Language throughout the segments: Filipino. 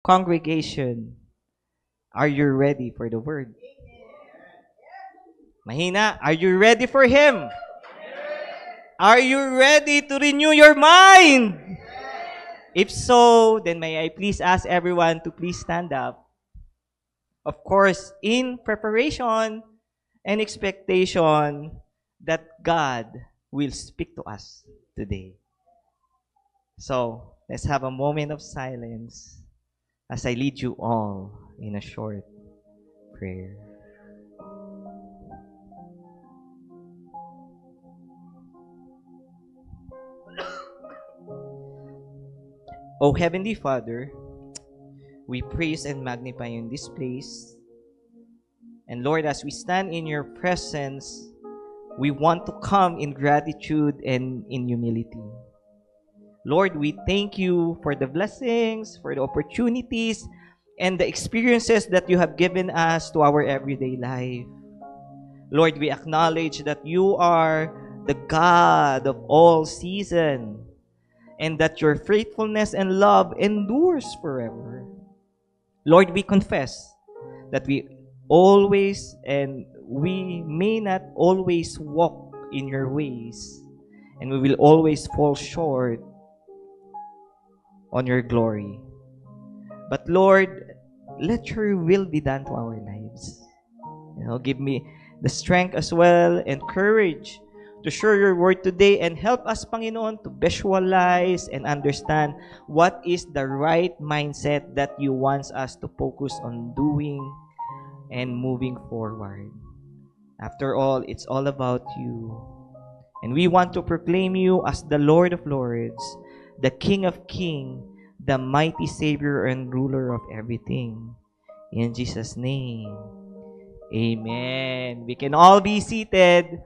Congregation, are you ready for the word? Mahina, are you ready for Him? Are you ready to renew your mind? If so, then may I please ask everyone to please stand up. Of course, in preparation and expectation that God will speak to us today. So, let's have a moment of silence as I lead you all in a short prayer. O Heavenly Father, we praise and magnify you in this place. And Lord, as we stand in your presence, we want to come in gratitude and in humility. Lord, we thank you for the blessings, for the opportunities, and the experiences that you have given us to our everyday life. Lord, we acknowledge that you are the God of all season, and that your faithfulness and love endures forever. Lord, we confess that we may not always walk in your ways, and we will always fall short on your glory. But Lord, let your will be done to our lives. Give me the strength as well and courage to share your word today, and help us, Panginoon, to visualize and understand what is the right mindset that you want us to focus on doing and moving forward. After all, it's all about you. And we want to proclaim you as the Lord of Lords, the King of Kings, the mighty Savior and ruler of everything. In Jesus' name, amen. We can all be seated.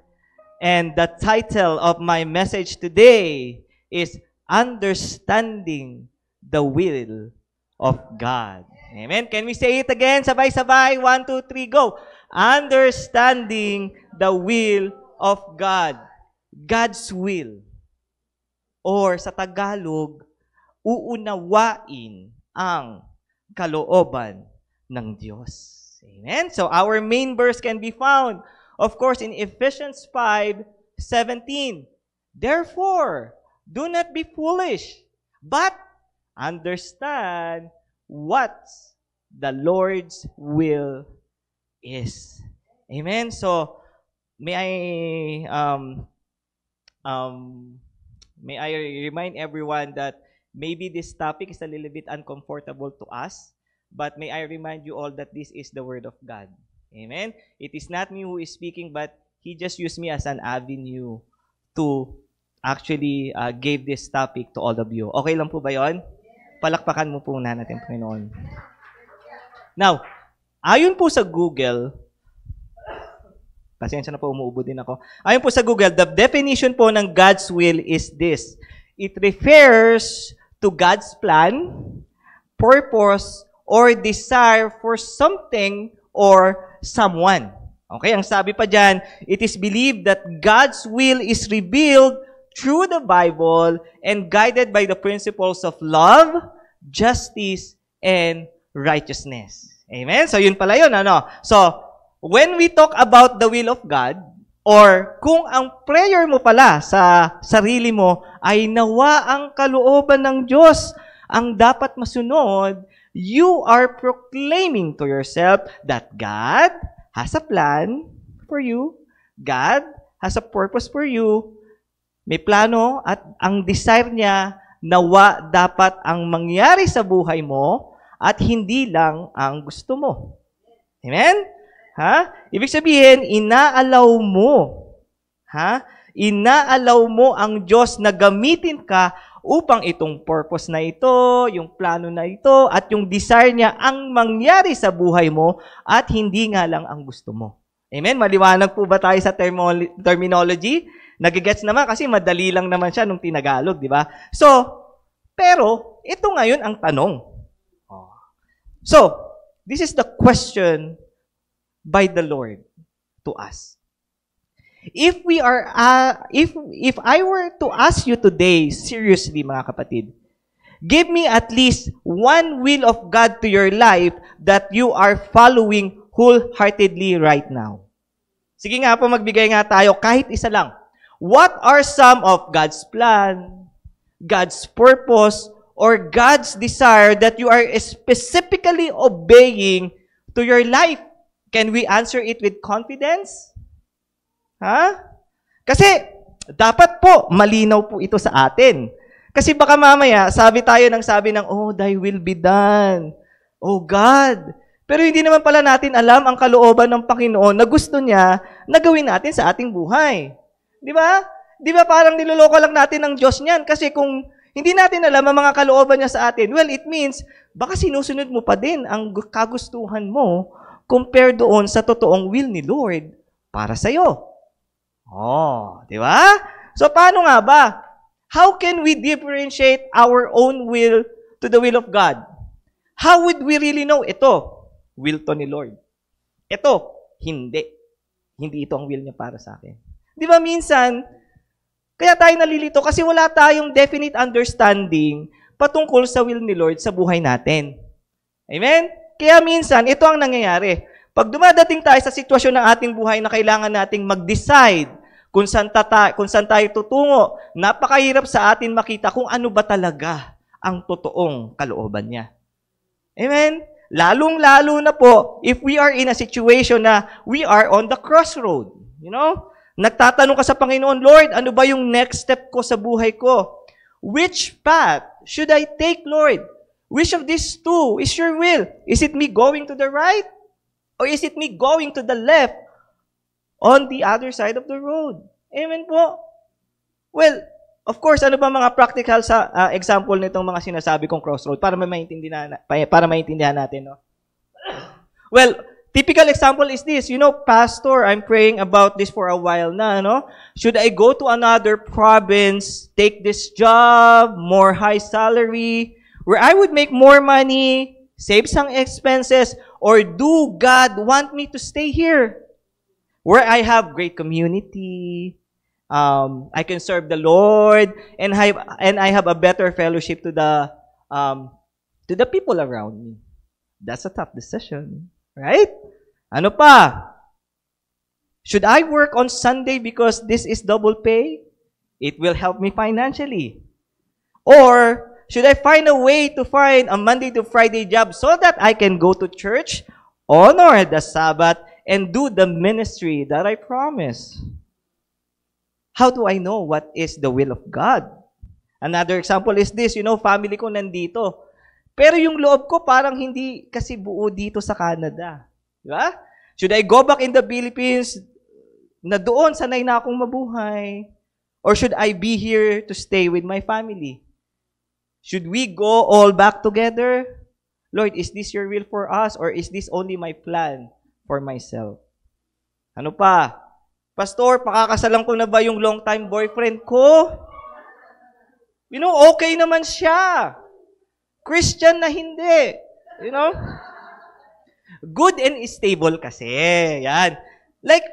And the title of my message today is Understanding the Will of God. Amen. Can we say it again? Sabay-sabay. 1, 2, 3, go. Understanding the will of God. God's will. Or sa Tagalog, uunawain ang kalooban ng Diyos. Amen. So our main verse can be found, of course, in Ephesians 5:17. Therefore, do not be foolish, but understand what the Lord's will is. Amen. So, may I remind everyone that maybe this topic is a little bit uncomfortable to us, but may I remind you all that this is the Word of God. Amen? It is not me who is speaking, but He just used me as an avenue to actually give this topic to all of you. Okay lang po ba yun? Palakpakan mo po na natin, Panginoon. Now, ayon po sa Google, pasensya na po, umuubo din ako. Ayon po sa Google, the definition po ng God's will is this. It refers to God's plan, purpose, or desire for something or someone. Okay, ang sabi pa dyan, it is believed that God's will is revealed through the Bible and guided by the principles of love, justice, and righteousness. Amen? So, yun pala yun, ano? So, when we talk about the will of God, or kung ang prayer mo pala sa sarili mo ay nawa ang kalooban ng Diyos ang dapat masunod, you are proclaiming to yourself that God has a plan for you. God has a purpose for you. May plano at ang desire niya nawa dapat ang mangyari sa buhay mo at hindi lang ang gusto mo. Amen? Ha? Ibig sabihin, inaalaw mo. Ha? Inaalaw mo ang Diyos na gamitin ka upang itong purpose na ito, yung plano na ito, at yung desire niya ang mangyari sa buhay mo at hindi nga lang ang gusto mo. Amen? Maliwanag po ba tayo sa terminology? Nagigets naman kasi madali lang naman siya nung tinagalog, di ba? So, pero, ito ngayon ang tanong. So, this is the question by the Lord to us. If I were to ask you today, seriously mga kapatid, Give me at least one will of God to your life that you are following wholeheartedly right now. Sige nga po, magbigay nga tayo kahit isa lang. What are some of God's plan, God's purpose, or God's desire that you are specifically obeying to your life? Can we answer it with confidence? Kasi dapat po malinaw po ito sa atin. Kasi baka mamaya sabi ng, oh, thy will be done. Oh God. Pero hindi naman pala natin alam ang kalooban ng Panginoon na gusto niya na gawin natin sa ating buhay. Di ba? Di ba parang niloloko lang natin ng Diyos niyan? Kasi kung hindi natin alam ang mga kalooban niya sa atin, well, it means baka sinusunod mo pa din ang kagustuhan mo compared doon sa totoong will ni Lord para sa'yo. Oh, di ba? So, paano nga ba? How can we differentiate our own will to the will of God? How would we really know ito? Will to ni Lord. Ito, hindi. Hindi ito ang will niya para sa akin. Di ba minsan, kaya tayo nalilito kasi wala tayong definite understanding patungkol sa will ni Lord sa buhay natin. Amen? Kaya minsan, ito ang nangyayari. Pag dumadating tayo sa sitwasyon ng ating buhay na kailangan nating mag-decide kung saan tayo tutungo, napakahirap sa atin makita kung ano ba talaga ang totoong kalooban niya. Amen? Lalong-lalo na po if we are in a situation na we are on the crossroad. You know? Nagtatanong ka sa Panginoon, Lord, ano ba yung next step ko sa buhay ko? Which path should I take, Lord? Which of these two is your will? Is it me going to the right? Or is it me going to the left on the other side of the road? Amen po? Well, of course, ano ba mga practical sa example nitong mga sinasabi kong crossroad para maintindihan natin, no? Well, typical example is this. You know, Pastor, I'm praying about this for a while na, no? Should I go to another province, take this job, more high salary, where I would make more money, save some expenses, or do God want me to stay here? Where I have great community, I can serve the Lord, and I have a better fellowship to the people around me. That's a tough decision, right? Ano pa? Should I work on Sunday because this is double pay? It will help me financially. Or should I find a way to find a Monday to Friday job so that I can go to church, honor the Sabbath, and do the ministry that I promise? How do I know what is the will of God? Another example is this, you know, family ko nandito. Pero yung loob ko parang hindi kasi buo dito sa Canada. Di ba? Should I go back in the Philippines na doon sanay na akong mabuhay? Or should I be here to stay with my family? Should we go all back together? Lord, is this your will for us or is this only my plan for myself? Ano pa? Pastor, pakakasalan ko na ba yung long-time boyfriend ko? You know, okay naman siya. Christian na hindi. You know? Good and stable kasi. Yan. Like,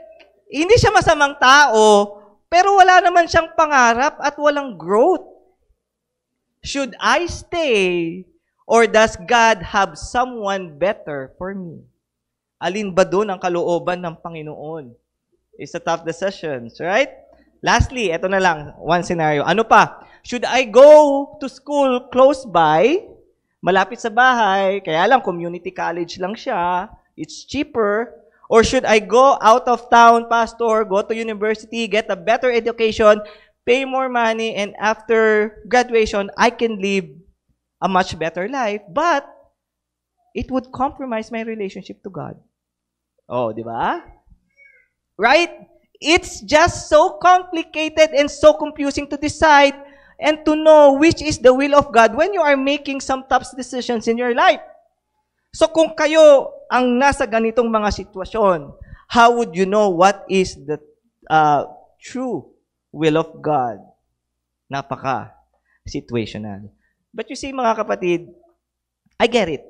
hindi siya masamang tao, pero wala naman siyang pangarap at walang growth. Should I stay or does God have someone better for me? Alin ba doon ang kalooban ng Panginoon? It's a tough decision, right? Lastly, ito na lang, one scenario. Ano pa? Should I go to school close by, malapit sa bahay, kaya lang community college lang siya, it's cheaper, or should I go out of town, pastor, go to university, get a better education, pay more money, and after graduation, I can live a much better life, but it would compromise my relationship to God. Oh, di ba? Right? It's just so complicated and so confusing to decide and to know which is the will of God when you are making some tough decisions in your life. So kung kayo ang nasa ganitong mga sitwasyon, how would you know what is the true will of God? Napaka-situational. But you see, mga kapatid, I get it.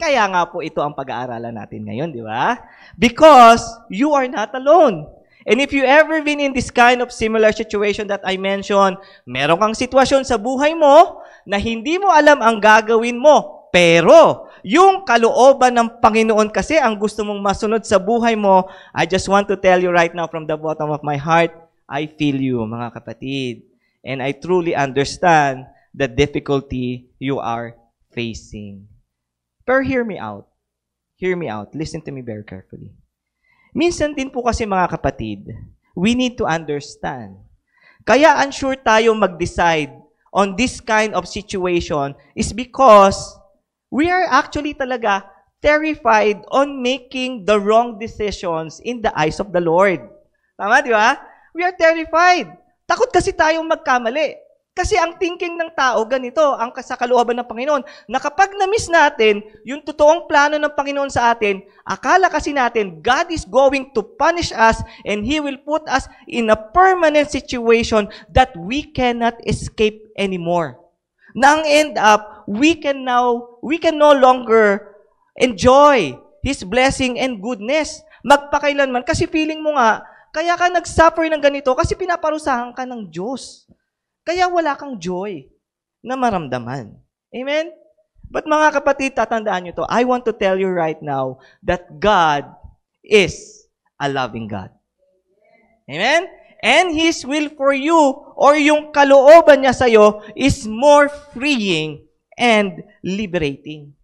Kaya nga po ito ang pag-aaralan natin ngayon, di ba? Because you are not alone. And if you ever been in this kind of similar situation that I mentioned, meron kang sitwasyon sa buhay mo na hindi mo alam ang gagawin mo. Pero, yung kalooban ng Panginoon kasi ang gusto mong masunod sa buhay mo, I just want to tell you right now from the bottom of my heart, I feel you, mga kapatid. And I truly understand the difficulty you are facing. Pero hear me out. Hear me out. Listen to me very carefully. Minsan din po kasi mga kapatid, we need to understand. Kaya unsure tayo mag-decide on this kind of situation is because we are actually talaga terrified on making the wrong decisions in the eyes of the Lord. Tama, di ba? We are terrified. Takot kasi tayong magkamali. Kasi ang thinking ng tao, ganito, ang sa kalooban ng Panginoon, na kapag na-miss natin yung totoong plano ng Panginoon sa atin, akala kasi natin, God is going to punish us and He will put us in a permanent situation that we cannot escape anymore. Na ang end up, we can no longer enjoy His blessing and goodness. Magpakailanman. Kasi feeling mo nga, kaya ka nag-suffer ng ganito kasi pinaparusahan ka ng Diyos. Kaya wala kang joy na maramdaman. Amen? But mga kapatid, tatandaan nyo to. I want to tell you right now that God is a loving God. Amen? And His will for you or yung kalooban niya sa'yo is more freeing and liberating.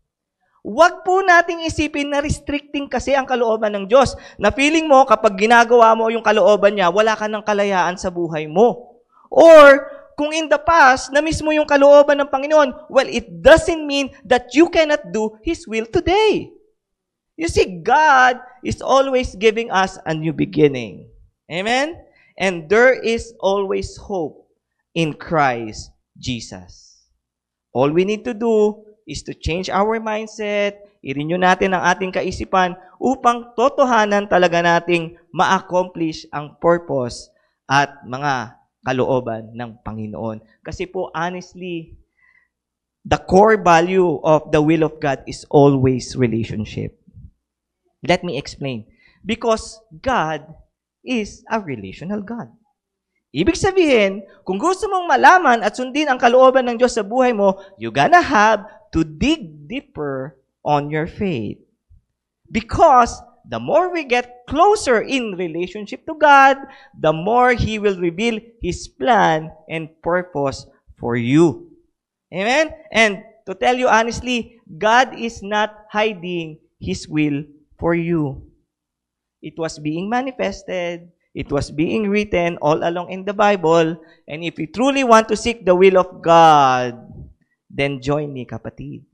Huwag po nating isipin na restricting kasi ang kalooban ng Diyos. Na feeling mo kapag ginagawa mo yung kalooban niya, wala ka ng kalayaan sa buhay mo. Or kung in the past, na-miss mo yung kalooban ng Panginoon, well, it doesn't mean that you cannot do His will today. You see, God is always giving us a new beginning. Amen? And there is always hope in Christ Jesus. All we need to do is to change our mindset, i-renew natin ang ating kaisipan upang totohanan talaga nating ma-accomplish ang purpose at mga kalooban ng Panginoon. Kasi po, honestly, the core value of the will of God is always relationship. Let me explain. Because God is a relational God. Ibig sabihin, kung gusto mong malaman at sundin ang kalooban ng Diyos sa buhay mo, you gonna have to dig deeper on your faith. Because the more we get closer in relationship to God, the more He will reveal His plan and purpose for you. Amen? And to tell you honestly, God is not hiding His will for you. It was being manifested. It was being written all along in the Bible. And if you truly want to seek the will of God, then join me, kapatid,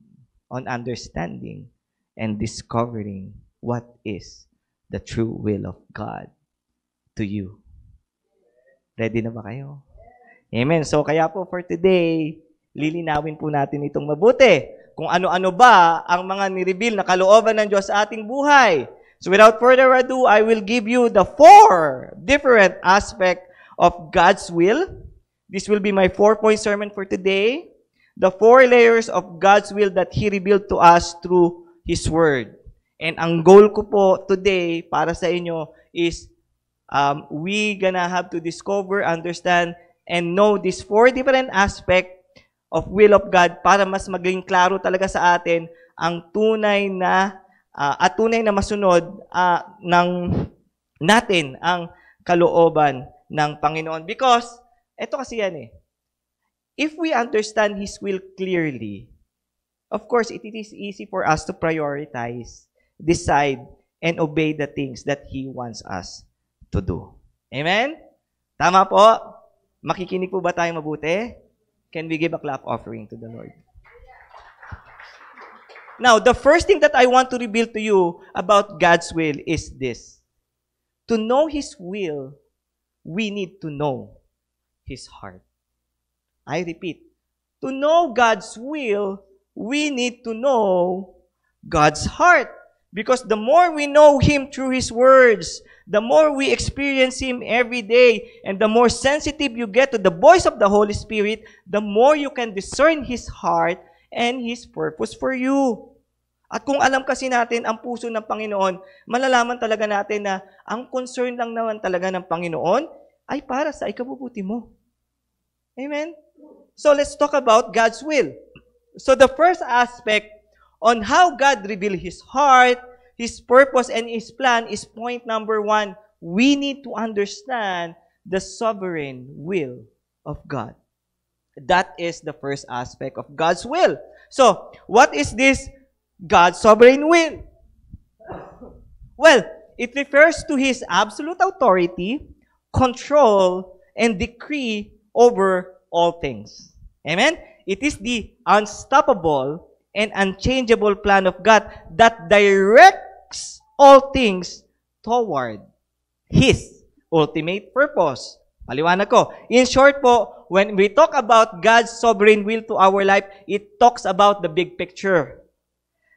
on understanding and discovering what is the true will of God to you. Ready na ba kayo? Amen. So, kaya po for today, lilinawin po natin itong mabuti. Kung ano-ano ba ang mga nireveal na kalooban ng Diyos sa ating buhay. So, without further ado, I will give you the 4 different aspects of God's will. This will be my 4-point sermon for today. The 4 layers of God's will that He revealed to us through His Word. And ang goal ko po today para sa inyo is we gonna have to discover, understand, and know these 4 different aspects of will of God para mas maging klaro talaga sa atin ang tunay na masunod ng natin ang kalooban ng Panginoon. Because, eto kasi yan if we understand His will clearly, of course, it is easy for us to prioritize, decide, and obey the things that He wants us to do. Amen? Tama po? Makikinig po ba tayo mabuti? Can we give a clap offering to the Lord? Now, the first thing that I want to reveal to you about God's will is this. To know His will, we need to know His heart. I repeat, to know God's will, we need to know God's heart. Because the more we know Him through His words, the more we experience Him every day, and the more sensitive you get to the voice of the Holy Spirit, the more you can discern His heart and His purpose for you. At kung alam kasi natin ang puso ng Panginoon, malalaman talaga natin na ang concern lang naman talaga ng Panginoon ay para sa ikabubuti mo. Amen? So let's talk about God's will. So the first aspect on how God revealed His heart, His purpose, and His plan is point number 1. We need to understand the sovereign will of God. That is the first aspect of God's will. So, what is this God's sovereign will? Well, it refers to His absolute authority, control, and decree over all things. Amen? It is the unstoppable and unchangeable plan of God that directs all things toward His ultimate purpose. Paliwanag ko. In short po, when we talk about God's sovereign will to our life, it talks about the big picture.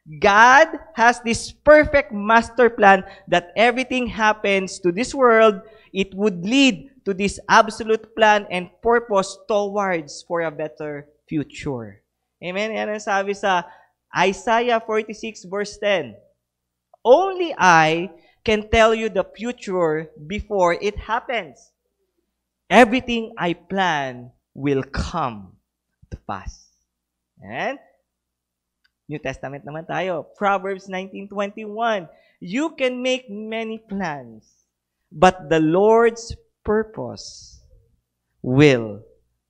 God has this perfect master plan that everything happens to this world, it would lead to this absolute plan and purpose towards for a better future. Amen? Yan ang sabi sa Isaiah 46 verse 10. Only I can tell you the future before it happens. Everything I plan will come to pass. And New Testament naman tayo. Proverbs 19:21. You can make many plans, but the Lord's purpose will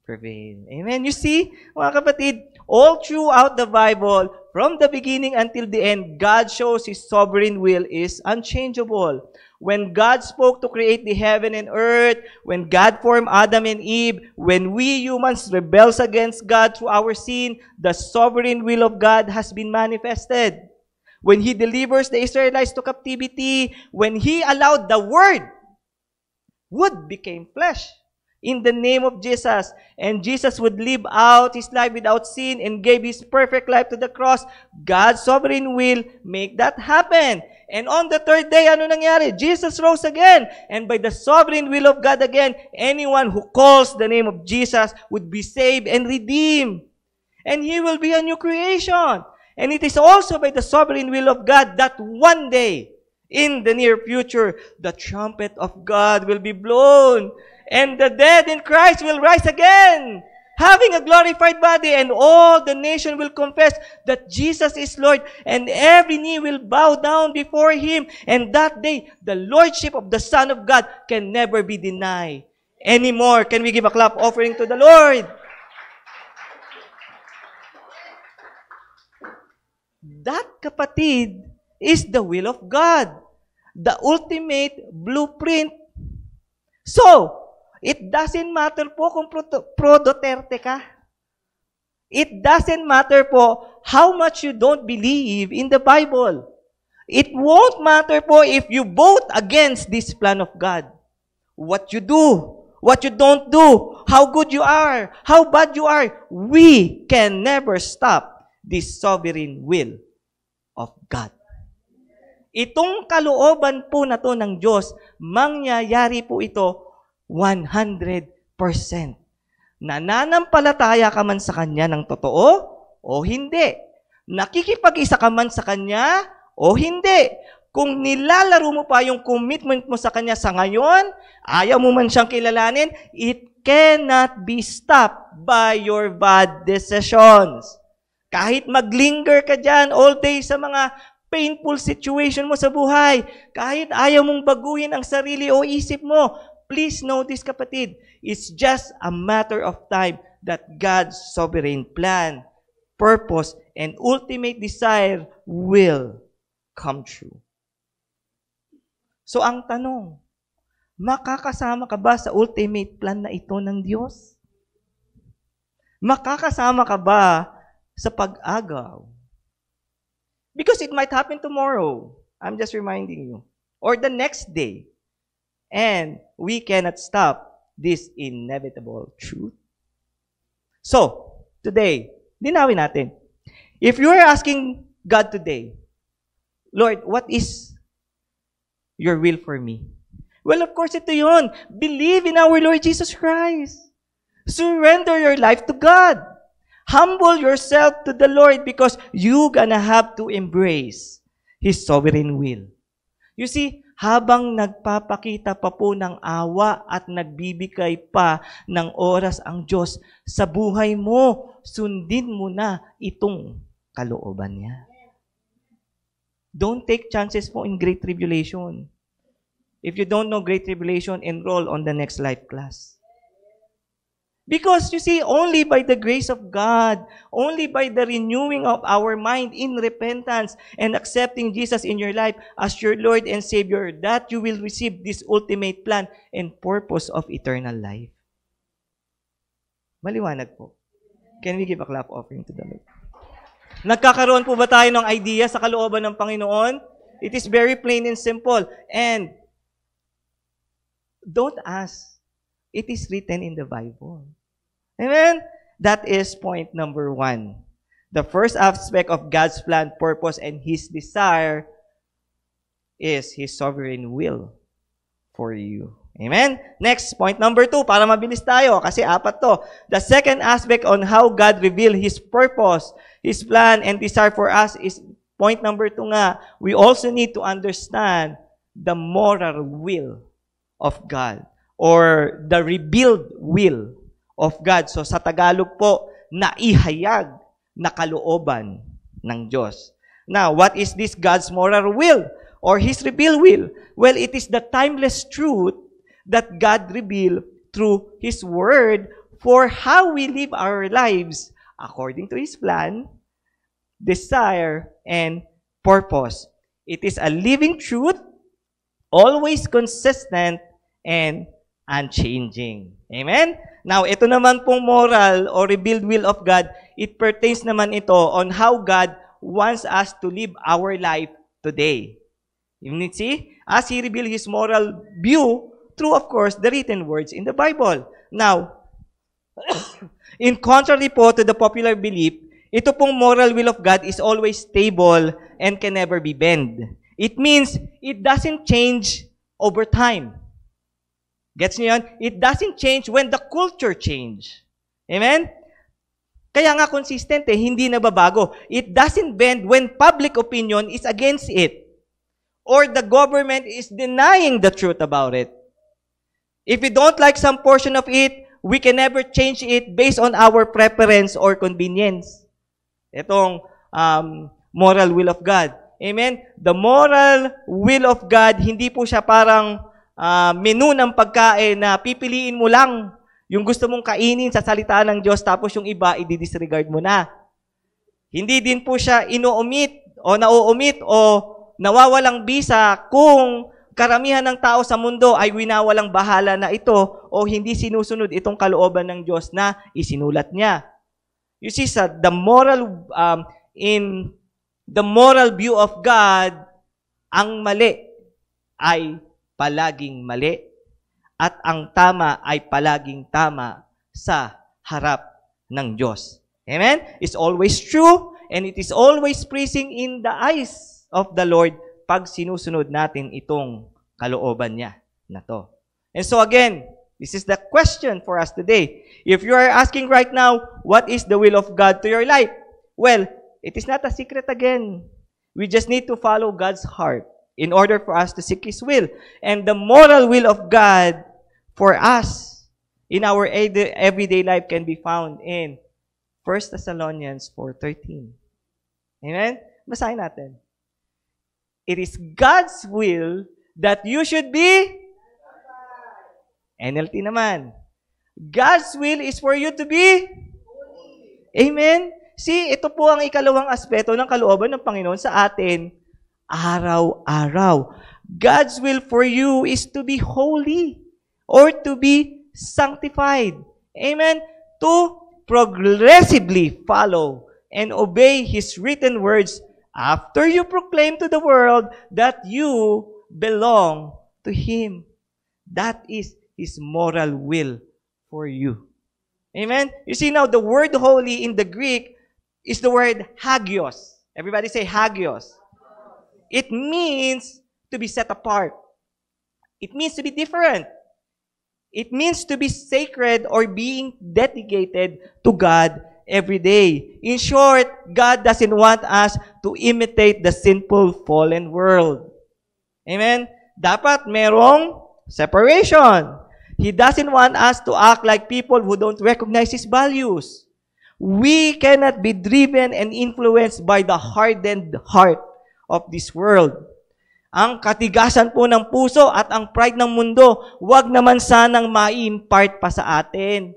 prevail. Amen. You see, mga kapatid, all throughout the Bible, from the beginning until the end, God shows His sovereign will is unchangeable. When God spoke to create the heaven and earth, when God formed Adam and Eve, when we humans rebels against God through our sin, the sovereign will of God has been manifested. When He delivers the Israelites to captivity, when He allowed the Word became flesh in the name of Jesus, and Jesus would live out His life without sin and gave His perfect life to the cross, God's sovereign will make that happen. And on the third day, ano nangyari? Jesus rose again. And by the sovereign will of God again, anyone who calls the name of Jesus would be saved and redeemed. And he will be a new creation. And it is also by the sovereign will of God that one day, in the near future, the trumpet of God will be blown. And the dead in Christ will rise again, having a glorified body, and all the nation will confess that Jesus is Lord, and every knee will bow down before Him. And that day, the Lordship of the Son of God can never be denied anymore. Can we give a clap offering to the Lord? That, kapatid, is the will of God, the ultimate blueprint. So, it doesn't matter po kung pro-Duterte ka. It doesn't matter po how much you don't believe in the Bible. It won't matter po if you vote against this plan of God. What you do, what you don't do, how good you are, how bad you are, we can never stop this sovereign will of God. Itong kalooban po na to ng Diyos, mangyayari po ito 100%. Nananampalataya ka man sa Kanya ng totoo o hindi. Nakikipag-isa ka man sa Kanya o hindi. Kung nilalaro mo pa yung commitment mo sa Kanya sa ngayon, ayaw mo man siyang kilalanin, it cannot be stopped by your bad decisions. Kahit maglinger ka dyan all day sa mga painful situation mo sa buhay, kahit ayaw mong baguhin ang sarili o isip mo, please know this, kapatid, it's just a matter of time that God's sovereign plan, purpose, and ultimate desire will come true. So ang tanong, makakasama ka ba sa ultimate plan na ito ng Diyos? Makakasama ka ba sa pag-agaw? Because it might happen tomorrow. I'm just reminding you. Or the next day. And we cannot stop this inevitable truth. So, today, linawin natin. If you are asking God today, Lord, what is your will for me? Well, of course, ito yun. Believe in our Lord Jesus Christ. Surrender your life to God. Humble yourself to the Lord because you're gonna have to embrace His sovereign will. You see, habang nagpapakita pa po ng awa at nagbibigay pa ng oras ang Diyos sa buhay mo, sundin mo na itong kalooban niya. Don't take chances po in Great Tribulation. If you don't know Great Tribulation, enroll on the next life class. Because you see, only by the grace of God, only by the renewing of our mind in repentance and accepting Jesus in your life as your Lord and Savior, that you will receive this ultimate plan and purpose of eternal life. Maliwanag po. Can we give a clap offering to the Lord? Nagkakaroon po ba tayo ng idea sa kalooban ng Panginoon? It is very plain and simple. And don't ask. It is written in the Bible. Amen? That is point number 1. The first aspect of God's plan, purpose, and His desire is His sovereign will for you. Amen? Next, point number 2, para mabilis tayo, kasi 4 to. The second aspect on how God revealed His purpose, His plan, and desire for us is point number 2 nga. We also need to understand the moral will of God or the revealed will of God. So sa Tagalog po, naihayag na kalooban ng Diyos. Now, what is this God's moral will or His revealed will? Well, it is the timeless truth that God revealed through His Word for how we live our lives according to His plan, desire, and purpose. It is a living truth, always consistent, and unchanging. Amen? Now, ito naman pong moral or revealed will of God, it pertains naman ito on how God wants us to live our life today. You see? As He revealed His moral view through, of course, the written words in the Bible. Now, in contrary po to the popular belief, ito pong moral will of God is always stable and can never be bent. It means it doesn't change over time. Gets niyo yan? It doesn't change when the culture change. Amen? Kaya nga consistent hindi nababago. It doesn't bend when public opinion is against it or the government is denying the truth about it. If we don't like some portion of it, we can never change it based on our preference or convenience. Itong moral will of God. Amen? The moral will of God, hindi po siya parang menu ng pagkain na pipiliin mo lang yung gusto mong kainin sa salita ng Diyos tapos yung iba i-disregard mo na. Hindi din po siya ino-omit o na-o-omit o nawawalang bisa kung karamihan ng tao sa mundo ay winawalang bahala na ito o hindi sinusunod itong kalooban ng Diyos na isinulat niya. You see, in the moral view of God, ang mali ay palaging mali at ang tama ay palaging tama sa harap ng Diyos. Amen? It's always true and it is always pleasing in the eyes of the Lord pag sinusunod natin itong kalooban niya na to. And so again, this is the question for us today. If you are asking right now, what is the will of God to your life? Well, it is not a secret again. We just need to follow God's heart in order for us to seek His will. And the moral will of God for us in our everyday life can be found in 1 Thessalonians 4:13. Amen? Basahin natin. It is God's will that you should be NLT naman. God's will is for you to be Amen? See, ito po ang ikalawang aspeto ng kalooban ng Panginoon sa atin araw-araw. God's will for you is to be holy or to be sanctified. Amen? To progressively follow and obey His written words after you proclaim to the world that you belong to Him. That is His moral will for you. Amen? You see now, the word holy in the Greek is the word hagios. Everybody say hagios. It means to be set apart. It means to be different. It means to be sacred or being dedicated to God every day. In short, God doesn't want us to imitate the sinful, fallen world. Amen? dapat merong separation. He doesn't want us to act like people who don't recognize His values. We cannot be driven and influenced by the hardened heart of this world. Ang katigasan po ng puso at ang pride ng mundo, wag naman sanang ma-impart pa sa atin.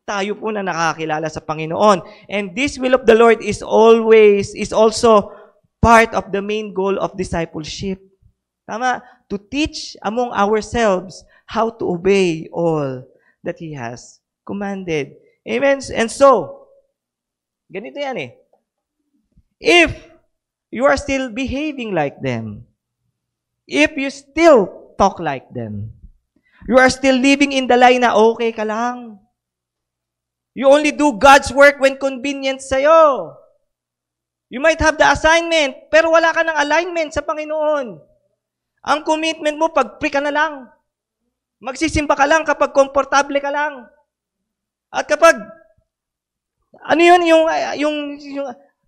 Tayo po na nakakilala sa Panginoon. And this will of the Lord is also part of the main goal of discipleship. Tama? To teach among ourselves how to obey all that He has commanded. Amen? And so, ganito yan eh. If you are still behaving like them, if you still talk like them, you are still living in the lie na okay ka lang. You only do God's work when convenient sa'yo. You might have the assignment, pero wala ka ng alignment sa Panginoon. Ang commitment mo, pag-pray ka na lang. Magsisimba ka lang kapag komportable ka lang. At kapag, ano yun,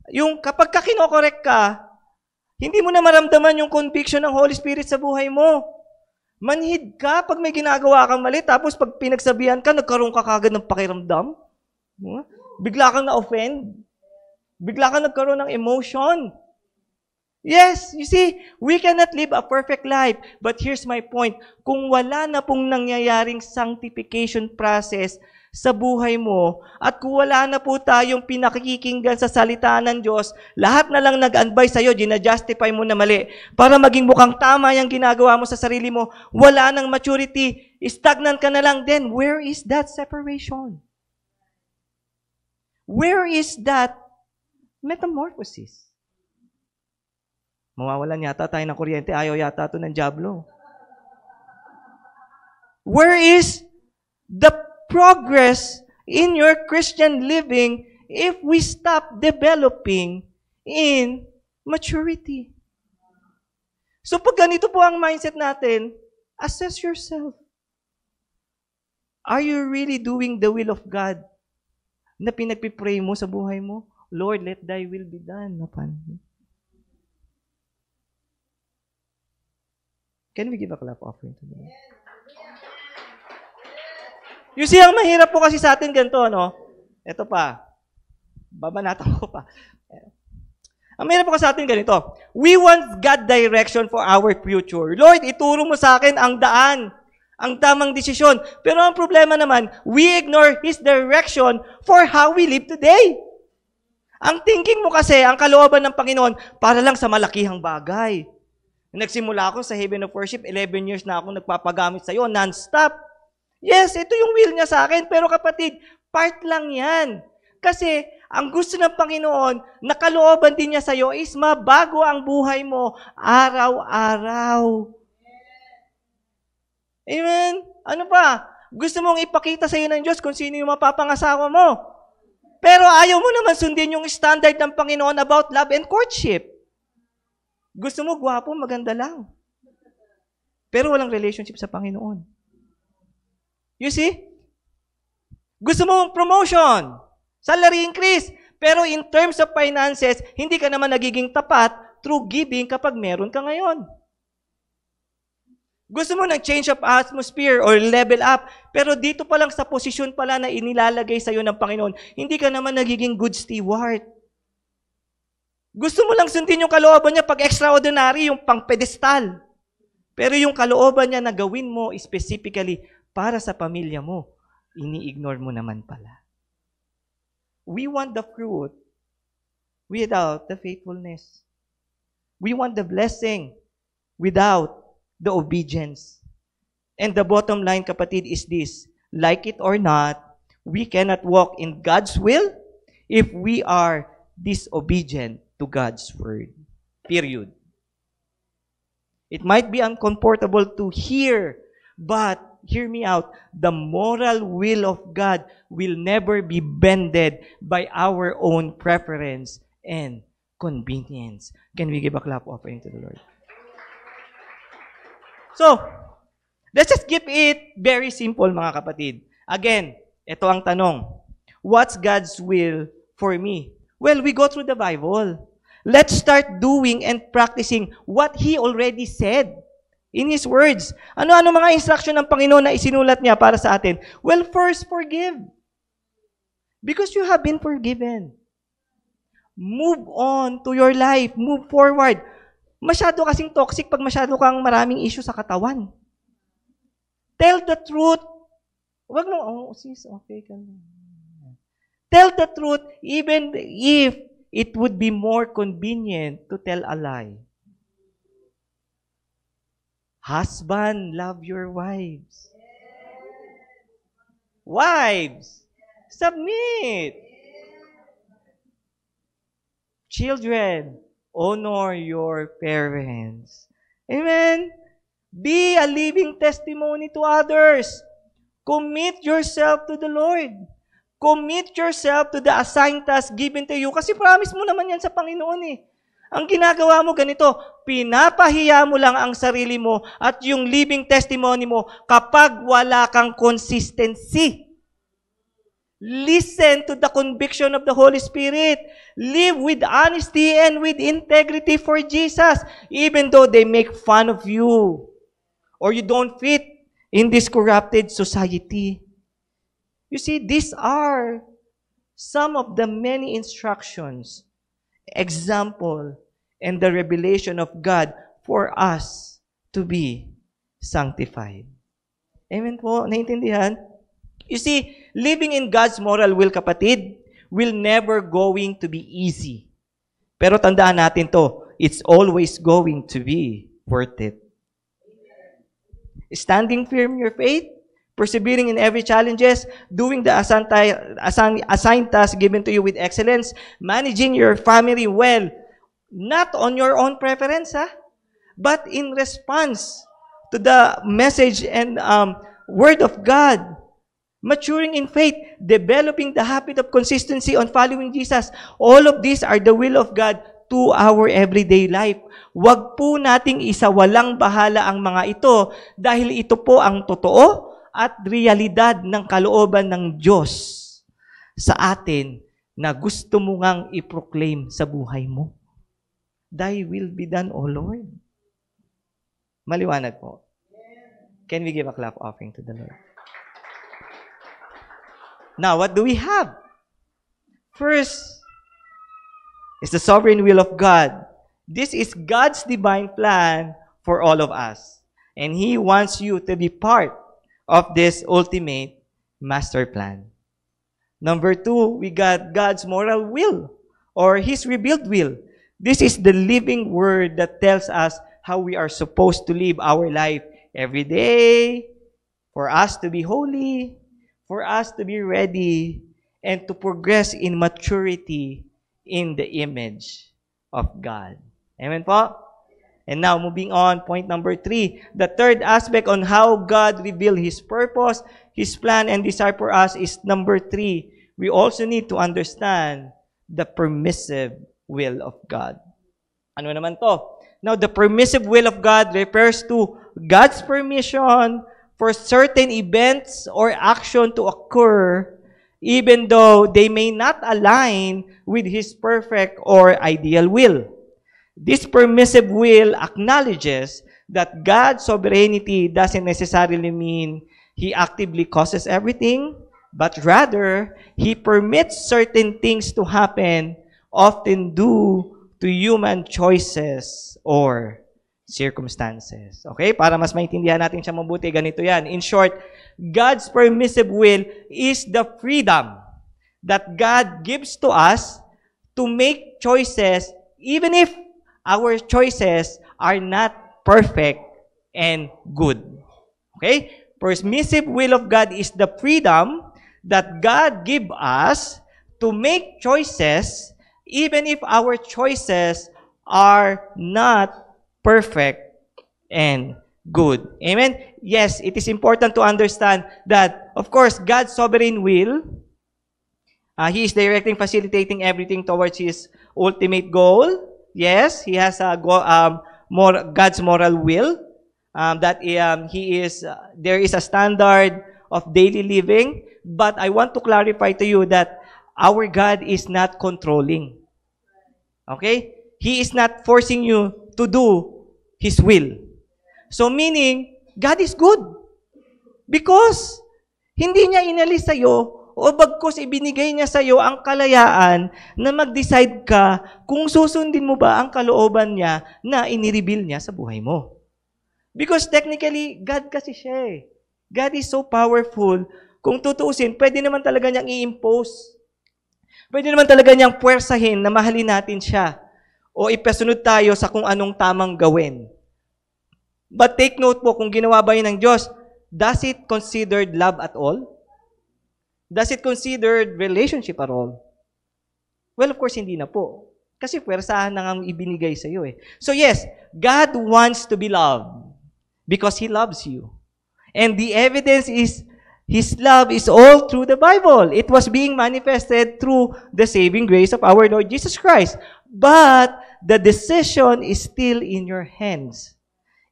yung kapag ka kinokorek ka, hindi mo na maramdaman yung conviction ng Holy Spirit sa buhay mo. Manhid ka pag may ginagawa kang mali, tapos pag pinagsabihan ka, nagkaroon ka kagad ng pakiramdam. Bigla kang na-offend. Bigla kang nagkaroon ng emotion. Yes, you see, we cannot live a perfect life. But here's my point. Kung wala na pong nangyayaring sanctification process sa buhay mo, at kung wala na po tayong pinakikinggan sa salita ng Diyos, lahat na lang nag-advise sa'yo, gina-justify mo na mali, para maging mukhang tama yung ginagawa mo sa sarili mo, wala nang maturity, stagnant ka na lang, then where is that separation? Where is that metamorphosis? Mawawalan yata tayo ng kuryente, ayaw yata ito ng Diablo. Where is the progress in your Christian living if we stop developing in maturity? So pag ganito po ang mindset natin, assess yourself. Are you really doing the will of God na pinagpipray mo sa buhay mo? Lord, let Thy will be done upon me. Can we give a clap offering to the Lord? You see, ang mahirap po kasi sa atin ganito, no? Ito pa. Babanatan ko pa. Ang mahirap po kasi sa atin ganito. We want God direction for our future. Lord, ituro mo sa akin ang daan, ang tamang desisyon. Pero ang problema naman, we ignore His direction for how we live today. Ang thinking mo kasi, ang kalooban ng Panginoon, para lang sa malakihang bagay. Nagsimula ako sa Heaven of Worship, 11 years na ako nagpapagamit sa iyo, non-stop. Yes, ito yung will niya sa akin, pero kapatid, part lang yan. Kasi, ang gusto ng Panginoon, nakalooban din niya sa iyo is mabago ang buhay mo araw-araw. Amen? Ano pa? Gusto mong ipakita sa iyo ng Diyos kung sino yung mapapangasawa mo. Pero ayaw mo naman sundin yung standard ng Panginoon about love and courtship. Gusto mo, gwapo, maganda lang. Pero walang relationship sa Panginoon. You see? Gusto mo promotion, salary increase, pero in terms of finances, hindi ka naman nagiging tapat through giving kapag meron ka ngayon. Gusto mo ng change of atmosphere or level up, pero dito pa lang sa posisyon pala na inilalagay sa iyo ng Panginoon, hindi ka naman nagiging good steward. Gusto mo lang sundin yung kalooban niya pag extraordinary, yung pang-pedestal. Pero yung kalooban niya na gawin mo specifically para sa pamilya mo, ini-ignore mo naman pala. We want the fruit without the faithfulness. We want the blessing without the obedience. And the bottom line, kapatid, is this. Like it or not, we cannot walk in God's will if we are disobedient to God's word. Period. It might be uncomfortable to hear, but hear me out. The moral will of God will never be bended by our own preference and convenience. Can we give a clap offering to the Lord? So, let's just keep it very simple, mga kapatid. Again, ito ang tanong. What's God's will for me? Well, we go through the Bible. Let's start doing and practicing what He already said in His words. Ano-ano mga instruction ng Panginoon na isinulat niya para sa atin? Well, first, forgive. Because you have been forgiven. Move on to your life. Move forward. Masyado kasing toxic pag masyado kang maraming issue sa katawan. Tell the truth. Wag mo, sis, okay ka na. Tell the truth even if it would be more convenient to tell a lie. Husband, love your wives. Wives, submit. Children, honor your parents. Amen? Be a living testimony to others. Commit yourself to the Lord. Commit yourself to the assigned task given to you. Kasi promise mo naman yan sa Panginoon eh. Ang ginagawa mo ganito, pinapahiya mo lang ang sarili mo at yung living testimony mo kapag wala kang consistency. Listen to the conviction of the Holy Spirit. Live with honesty and with integrity for Jesus, even though they make fun of you or you don't fit in this corrupted society. You see, these are some of the many instructions, example, and the revelation of God for us to be sanctified. Amen po? Naintindihan? You see, living in God's moral will, kapatid, will never going to be easy. Pero tandaan natin to, it's always going to be worth it. Standing firm in your faith, persevering in every challenges, doing the assigned task given to you with excellence, managing your family well, not on your own preference, but in response to the message and word of God. Maturing in faith, developing the habit of consistency on following Jesus. All of these are the will of God to our everyday life. Huwag po nating isawalang bahala ang mga ito dahil ito po ang totoo at realidad ng kalooban ng Diyos sa atin na gusto mo ngang i-proclaim sa buhay mo. Thy will be done, O Lord. Maliwanag po. Can we give a clap offering to the Lord? Now, what do we have? First is the sovereign will of God. This is God's divine plan for all of us. And He wants you to be part of this ultimate master plan. Number 2, we got God's moral will or His revealed will. This is the living word that tells us how we are supposed to live our life every day, for us to be holy, for us to be ready, and to progress in maturity in the image of God. Amen po? And now, moving on, point number 3. The third aspect on how God revealed His purpose, His plan, and desire for us is number 3. We also need to understand the permissive will of God. Ano naman to? Now, the permissive will of God refers to God's permission for certain events or action to occur even though they may not align with His perfect or ideal will. This permissive will acknowledges that God's sovereignty doesn't necessarily mean He actively causes everything, but rather, He permits certain things to happen, often due to human choices or circumstances. Okay? Para mas maintindihan natin siya mabuti, ganito yan. In short, God's permissive will is the freedom that God gives to us to make choices even if our choices are not perfect and good. Okay? Permissive will of God is the freedom that God gives us to make choices even if our choices are not perfect and good. Amen? Yes, it is important to understand that, of course, God's sovereign will, He is directing, facilitating everything towards His ultimate goal. Yes, He has a God's moral will, that there is a standard of daily living, but I want to clarify to you that our God is not controlling. Okay? He is not forcing you to do His will. So meaning, God is good. Because hindi niya inalis sa'yo o bagkus ibinigay niya sa'yo ang kalayaan na mag-decide ka kung susundin mo ba ang kalooban niya na inireveal niya sa buhay mo. Because technically, God kasi siya eh. God is so powerful. Kung tutuusin, pwede naman talaga niyang i-impose. Pwede naman talaga niyang puwersahin na mahalin natin siya o ipasunod tayo sa kung anong tamang gawin. But take note po, kung ginawa ba yun ng Diyos, does it considered love at all? Does it considered relationship at all? Well, of course, hindi na po. Kasi puwersahan na nga ibinigay sa iyo eh. So yes, God wants to be loved because He loves you. And the evidence is His love is all through the Bible. It was being manifested through the saving grace of our Lord Jesus Christ. But the decision is still in your hands.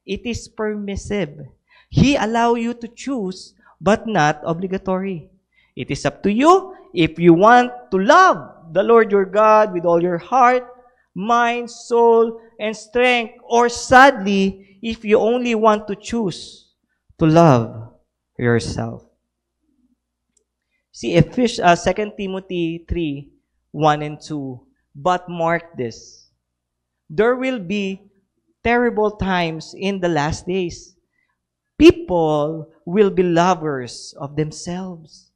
It is permissive. He allows you to choose, but not obligatory. It is up to you if you want to love the Lord your God with all your heart, mind, soul, and strength, or sadly, if you only want to choose to love yourself. See, 2 Timothy 3, 1 and 2, but mark this, there will be terrible times in the last days. People will be lovers of themselves,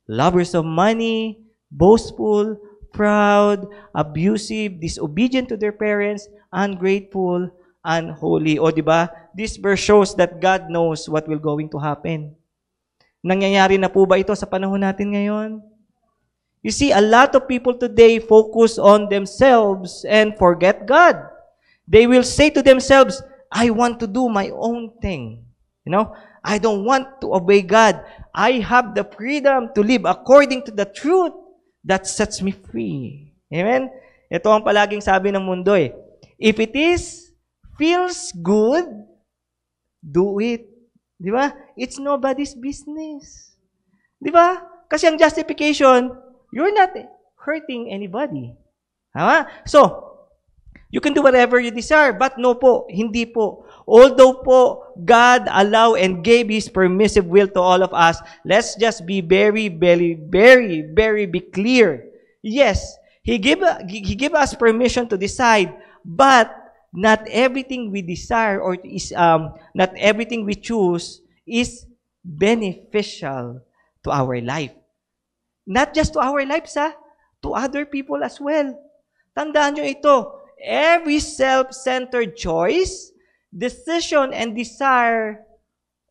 lovers of money, boastful, proud, abusive, disobedient to their parents, ungrateful, unholy. O diba? This verse shows that God knows what will going to happen. Nangyayari na po ba ito sa panahon natin ngayon? You see, a lot of people today focus on themselves and forget God. They will say to themselves, I want to do my own thing. You know, I don't want to obey God. I have the freedom to live according to the truth that sets me free. Amen? Ito ang palaging sabi ng mundo eh. If it feels good, do it. Di ba? It's nobody's business. Di ba? Kasi ang justification, you're not hurting anybody. Tama? So, you can do whatever you desire, but no po, hindi po. Although po, God allowed and gave His permissive will to all of us, let's just be very be clear. Yes, He give us permission to decide, but not everything we desire or not everything we choose is beneficial to our life. Not just to our lives, to other people as well. Tandaan nyo ito, every self-centered choice, decision, and desire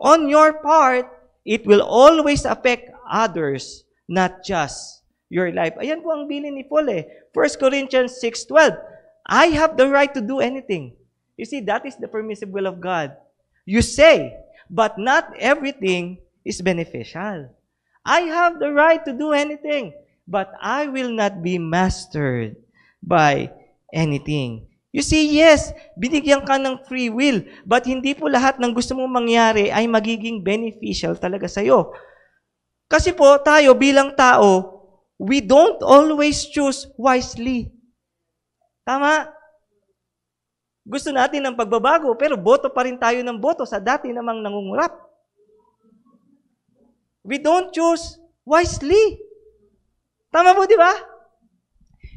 on your part, it will always affect others, not just your life. Ayan po ang bilin ni Paul eh. 1 Corinthians 6:12. I have the right to do anything. You see, that is the permissive will of God. You say, but not everything is beneficial. I have the right to do anything, but I will not be mastered by anything. You see, yes, binigyan ka ng free will, but hindi po lahat ng gusto mong mangyari ay magiging beneficial talaga sa'yo. Kasi po, tayo bilang tao, we don't always choose wisely. Tama? Gusto natin ng pagbabago, pero boto pa rin tayo ng boto sa dati namang nangungurap. We don't choose wisely. Tama po, di ba?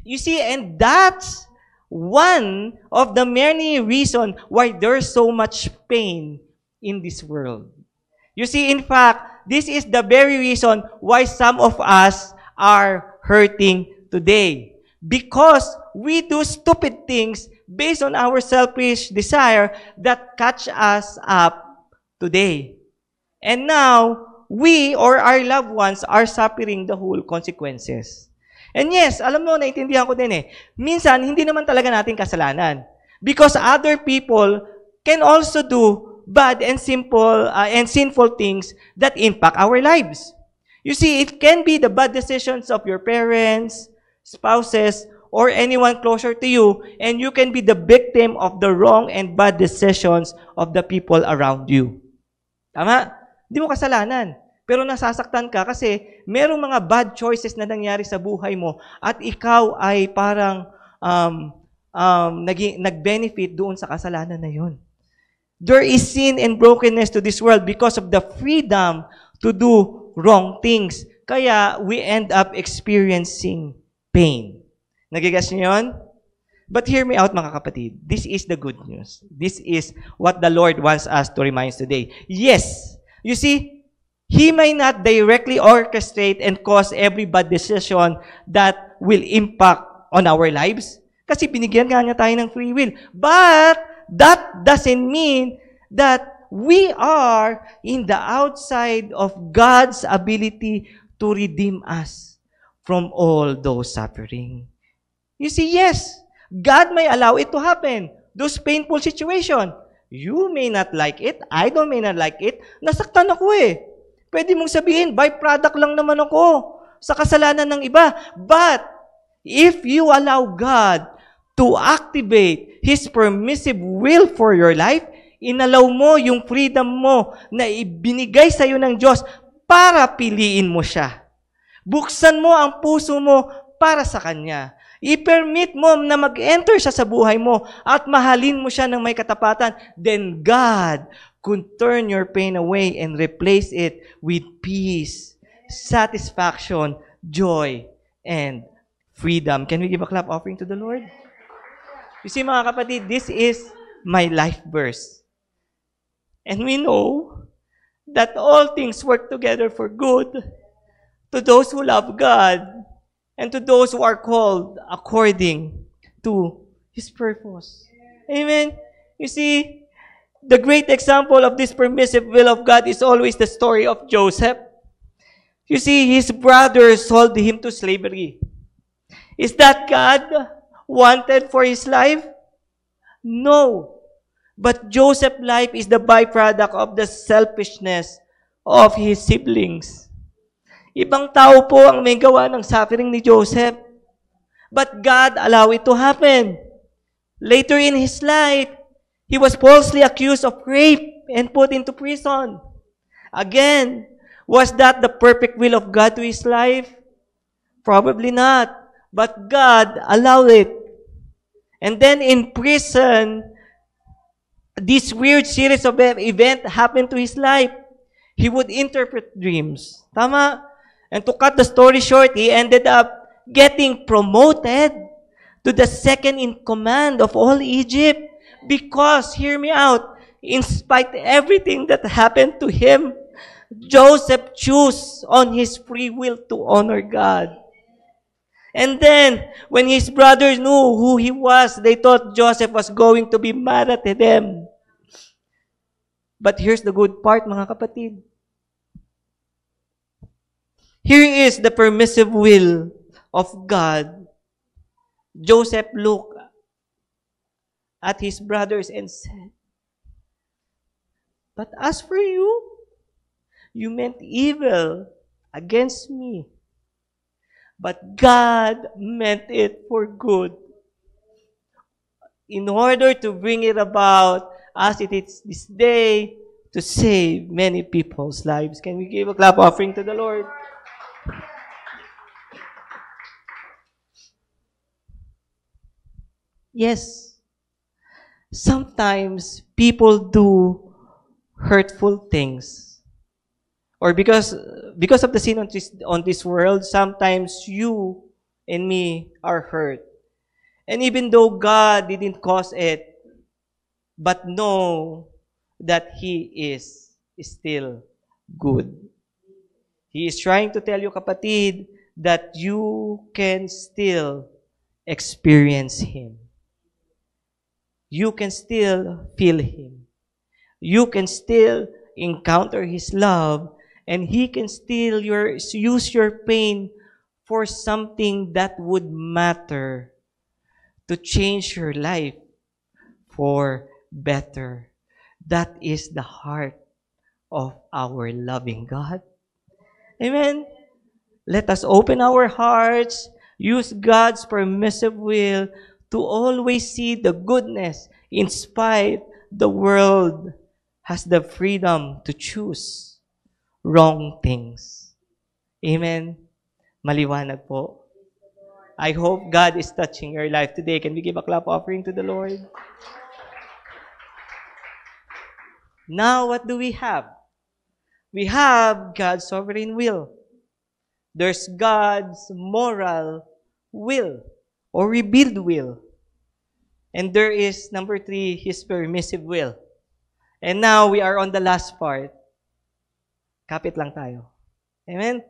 You see, and that's one of the many reasons why there's so much pain in this world. You see, in fact, this is the very reason why some of us are hurting today. Because we do stupid things based on our selfish desire that catch us up today. And now, we or our loved ones are suffering the whole consequences. And yes, alam mo, naintindihan ko din eh. Minsan, hindi naman talaga natin kasalanan. Because other people can also do bad and sinful things that impact our lives. You see, it can be the bad decisions of your parents, spouses, or anyone closer to you, and you can be the victim of the wrong and bad decisions of the people around you. Tama? Hindi mo kasalanan. Pero nasasaktan ka kasi merong mga bad choices na nangyari sa buhay mo at ikaw ay parang nag-benefit doon sa kasalanan na yun. There is sin and brokenness to this world because of the freedom to do wrong things. Kaya we end up experiencing pain. Nagigas niyo yun? But hear me out, mga kapatid. This is the good news. This is what the Lord wants us to remind today. Yes, you see, He may not directly orchestrate and cause every bad decision that will impact on our lives. Kasi binigyan nga niya tayo ng free will. But that doesn't mean that we are in the outside of God's ability to redeem us from all those suffering. You see, yes, God may allow it to happen. Those painful situation. You may not like it. I may not like it. Nasaktan ako eh. Pwede mong sabihin, byproduct lang naman ako sa kasalanan ng iba. But, if you allow God to activate His permissive will for your life, inalaw mo yung freedom mo na ibinigay sa iyo ng Diyos para piliin mo siya. Buksan mo ang puso mo para sa Kanya. I-permit mo na mag-enter siya sa buhay mo at mahalin mo siya ng may katapatan, then God could turn your pain away and replace it with peace, satisfaction, joy, and freedom. Can we give a clap offering to the Lord? You see, mga kapatid, this is my life verse. And we know that all things work together for good to those who love God and to those who are called according to His purpose. Amen? You see, the great example of this permissive will of God is always the story of Joseph. You see, his brothers sold him to slavery. Is that God wanted for his life? No. But Joseph's life is the byproduct of the selfishness of his siblings. Ibang tao po ang may gawa ng suffering ni Joseph. But God allowed it to happen. Later in his life, he was falsely accused of rape and put into prison. Again, was that the perfect will of God to his life? Probably not. But God allowed it. And then in prison, this weird series of events happened to his life. He would interpret dreams. Tama? And to cut the story short, he ended up getting promoted to the second in command of all Egypt. Because, hear me out, in spite of everything that happened to him, Joseph chose on his free will to honor God. And then, when his brothers knew who he was, they thought Joseph was going to be mad at them. But here's the good part, mga kapatid. Here is the permissive will of God. Joseph looked at his brothers and said, "But as for you, you meant evil against me, but God meant it for good, in order to bring it about as it is this day to save many people's lives." Can we give a clap offering to the Lord? Yes, sometimes people do hurtful things. Or because of the sin on this world, sometimes you and me are hurt. And even though God didn't cause it, but know that He is still good. He is trying to tell you, kapatid, that you can still experience Him. You can still feel Him. You can still encounter His love, and He can still use your pain for something that would matter to change your life for better. That is the heart of our loving God. Amen? Let us open our hearts, use God's permissive will to always see the goodness in spite the world has the freedom to choose wrong things. Amen? Maliwanag po. I hope God is touching your life today. Can we give a clap offering to the Lord? Now, what do we have? We have God's sovereign will. There's God's moral will or revealed will. And there is, number 3, His permissive will. And now, we are on the last part. Kapit lang tayo. Amen?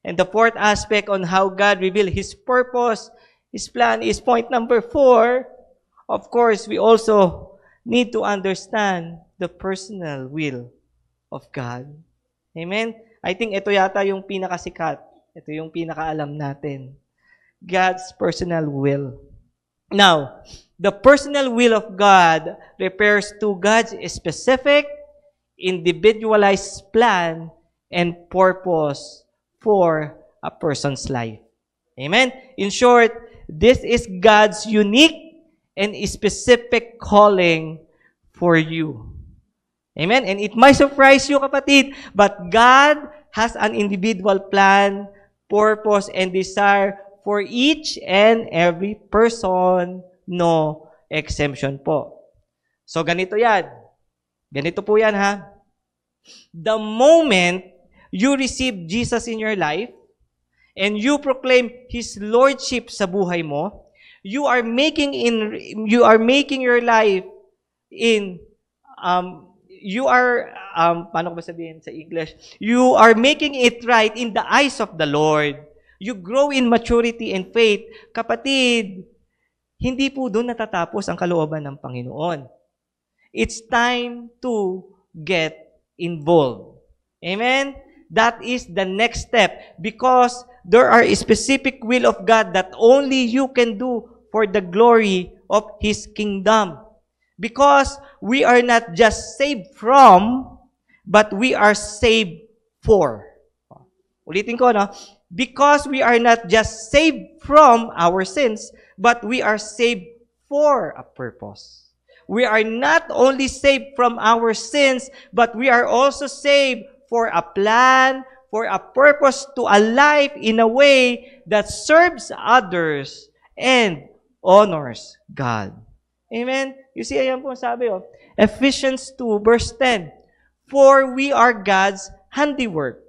And the fourth aspect on how God revealed His purpose, His plan is point number 4. Of course, we also need to understand the personal will of God. Amen? I think ito yata yung pinakasikat. Ito yung pinakaalam natin. God's personal will. Now, the personal will of God refers to God's specific, individualized plan and purpose for a person's life. Amen? In short, this is God's unique and specific calling for you. Amen? And it might surprise you, kapatid, but God has an individual plan, purpose, and desire for each and every person. No exemption po. So, ganito yan. Ganito po yan, ha? The moment you receive Jesus in your life and you proclaim His Lordship sa buhay mo, you are making your life in paano ko ba sabihin sa English? You are making it right in the eyes of the Lord. You grow in maturity and faith. Kapatid, hindi po doon natatapos ang kalooban ng Panginoon. It's time to get involved. Amen? That is the next step because there are a specific will of God that only you can do for the glory of His kingdom. Because we are not just saved from, but we are saved for. Ulitin ko, no? Because we are not just saved from our sins, but we are saved for a purpose. We are not only saved from our sins, but we are also saved for a plan, for a purpose to a life in a way that serves others and honors God. Amen? You see, ayan po sabi, Ephesians 2 verse 10, For we are God's handiwork,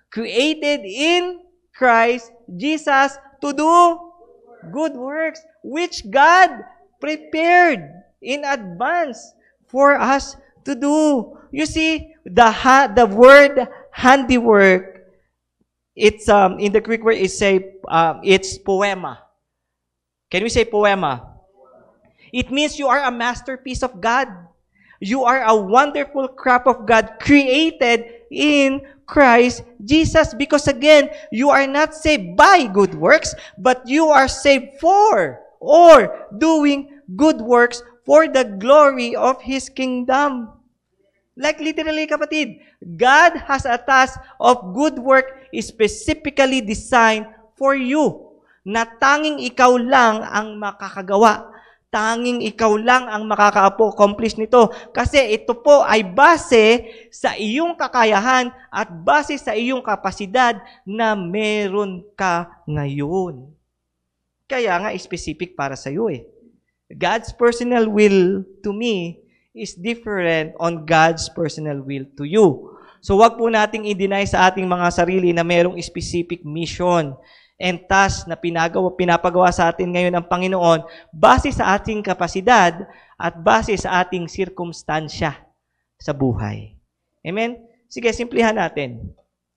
created in Christ Jesus to do good works, which God prepared in advance for us to do. You see, the word handiwork, it's in the Greek word it's poema. Can we say poema? It means you are a masterpiece of God. You are a wonderful craft of God created in Christ Jesus. Because again, you are not saved by good works, but you are saved for or doing good works for the glory of His kingdom. Like literally, kapatid, God has a task of good work specifically designed for you na tanging ikaw lang ang makakagawa. Tanging ikaw lang ang makaka-accomplish nito. Kasi ito po ay base sa iyong kakayahan at base sa iyong kapasidad na meron ka ngayon. Kaya nga, specific para sa iyo eh. God's personal will to me is different on God's personal will to you. So wag po nating i-deny sa ating mga sarili na merong specific mission and task na pinapagawa sa atin ngayon ng Panginoon base sa ating kapasidad at base sa ating sirkumstansya sa buhay. Amen? Sige, simplihan natin.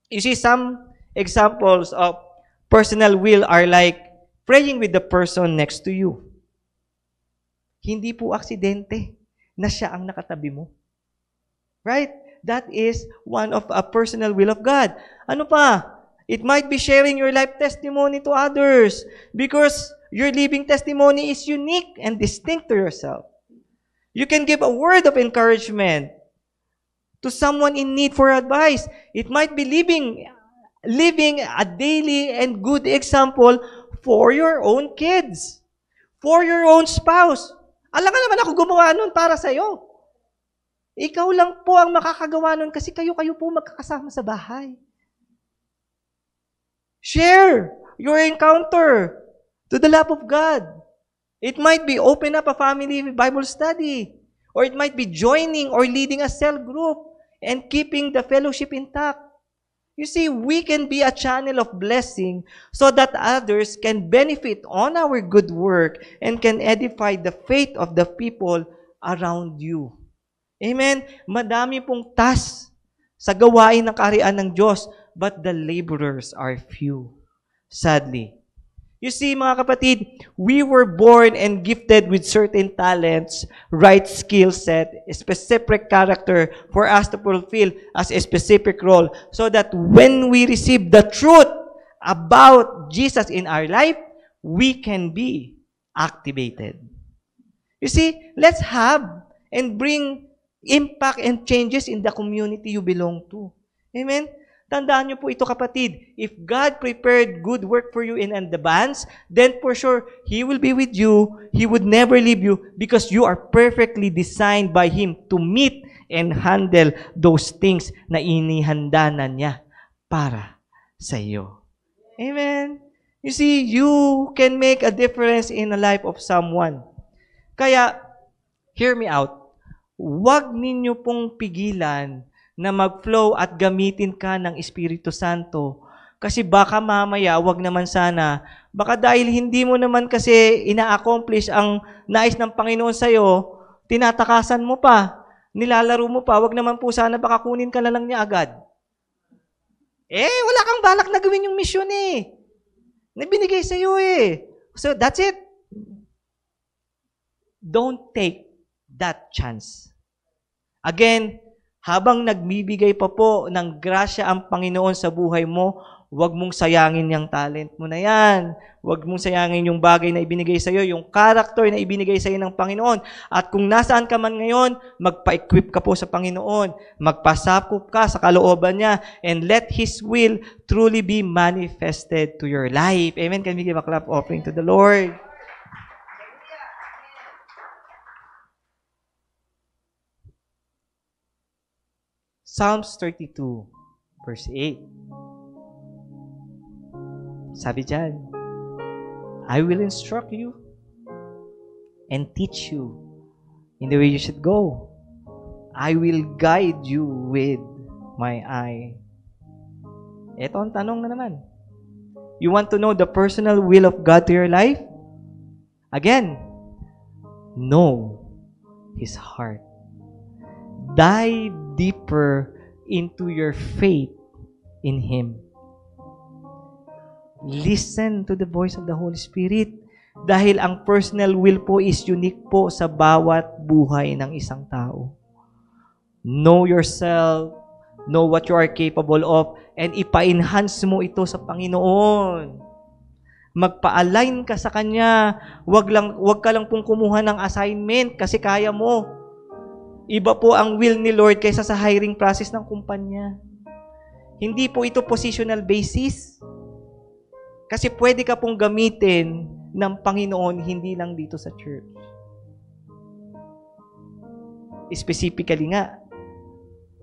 You see, some examples of personal will are like praying with the person next to you. Hindi po aksidente na siya ang nakatabi mo. Right? That is one of a personal will of God. Ano pa? It might be sharing your life testimony to others because your living testimony is unique and distinct to yourself. You can give a word of encouragement to someone in need for advice. It might be living a daily and good example for your own kids, for your own spouse. Alam ka naman ako gumawa nun para sa'yo. Ikaw lang po ang makakagawa nun kasi kayo po magkakasama sa bahay. Share your encounter to the love of God. It might be open up a family Bible study Or it might be joining or leading a cell group and keeping the fellowship intact. You see, we can be a channel of blessing so that others can benefit on our good work and can edify the faith of the people around you. Amen? Madami pong task sa gawain ng kaharian ng Diyos, but the laborers are few. Sadly. You see, mga kapatid, we were born and gifted with certain talents, right skill set, a specific character for us to fulfill as a specific role so that when we receive the truth about Jesus in our life, we can be activated. You see, let's have and bring impact and changes in the community you belong to. Amen? Tandaan niyo po ito, kapatid. If God prepared good work for you in advance, then for sure, He will be with you. He would never leave you because you are perfectly designed by Him to meet and handle those things na inihanda na niya para sa iyo. Amen? You see, you can make a difference in the life of someone. Kaya, hear me out. Huwag ninyo pong pigilan na mag-flow at gamitin ka ng Espiritu Santo. Kasi baka mamaya, wag naman sana, baka dahil hindi mo naman kasi ina-accomplish ang nais ng Panginoon sa'yo, tinatakasan mo pa, nilalaro mo pa, wag naman po sana baka kunin ka na lang niya agad. Wala kang balak na gawin yung mission Nabinigay sa'yo So, that's it. Don't take that chance. Again, habang nagbibigay pa po ng grasya ang Panginoon sa buhay mo, huwag mong sayangin yung talent mo na yan. Huwag mong sayangin yung bagay na ibinigay sa iyo, yung character na ibinigay sa iyo ng Panginoon. At kung nasaan ka man ngayon, magpa-equip ka po sa Panginoon. Magpasakop ka sa kalooban niya and let His will truly be manifested to your life. Amen? Can we give a clap offering to the Lord? Psalms 32, verse 8. Sabi dyan, I will instruct you and teach you in the way you should go. I will guide you with my eye. Ito ang tanong na naman. You want to know the personal will of God to your life? Again, know His heart. Dive deeper into your faith in Him. Listen to the voice of the Holy Spirit dahil ang personal will po is unique po sa bawat buhay ng isang tao. Know yourself, know what you are capable of, and ipa-enhance mo ito sa Panginoon. Magpa-align ka sa Kanya. Wag ka lang pong kumuha ng assignment kasi kaya mo. Iba po ang will ni Lord kaysa sa hiring process ng kumpanya. Hindi po ito positional basis. Kasi pwede ka pong gamitin ng Panginoon hindi lang dito sa church. Specifically nga,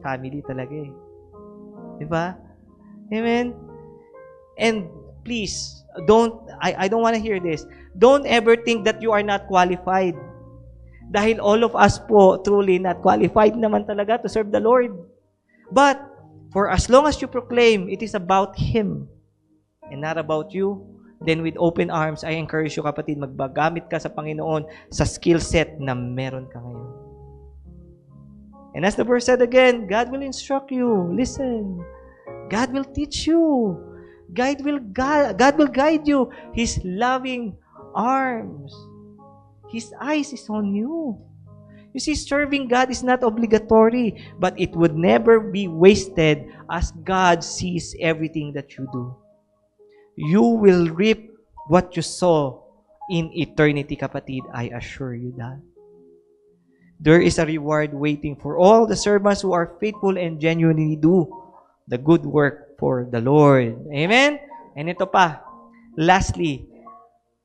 family talaga Diba? Amen? And please, I don't want to hear this. Don't ever think that you are not qualified. Dahil all of us po truly not qualified naman talaga to serve the Lord. But, for as long as you proclaim, it is about Him and not about you, then with open arms, I encourage you, kapatid, magbagamit ka sa Panginoon sa skill set na meron ka ngayon. And as the verse said again, God will instruct you. Listen. God will teach you. God will guide you. His loving arms. His eyes is on you. You see, serving God is not obligatory, but it would never be wasted as God sees everything that you do. You will reap what you sow in eternity, kapatid. I assure you that. There is a reward waiting for all the servants who are faithful and genuinely do the good work for the Lord. Amen? And ito pa. Lastly,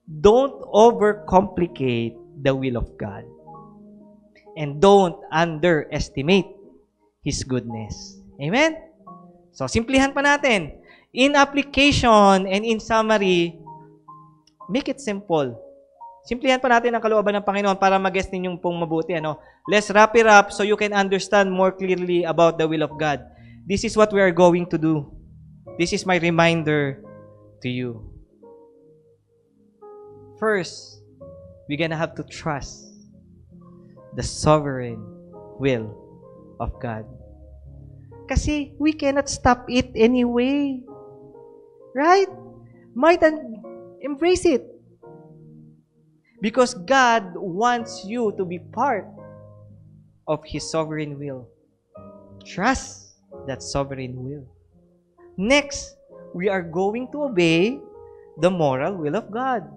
don't overcomplicate the will of God. And don't underestimate His goodness. Amen? So, simplihan pa natin. In application and in summary, make it simple. Simplihan pa natin ang kalooban ng Panginoon para mag-guess ninyong pong mabuti. Let's wrap it up so you can understand more clearly about the will of God. This is what we are going to do. This is my reminder to you. First, we're gonna have to trust the sovereign will of God. Kasi we cannot stop it anyway. Right? Might embrace it. Because God wants you to be part of His sovereign will. Trust that sovereign will. Next, we are going to obey the moral will of God.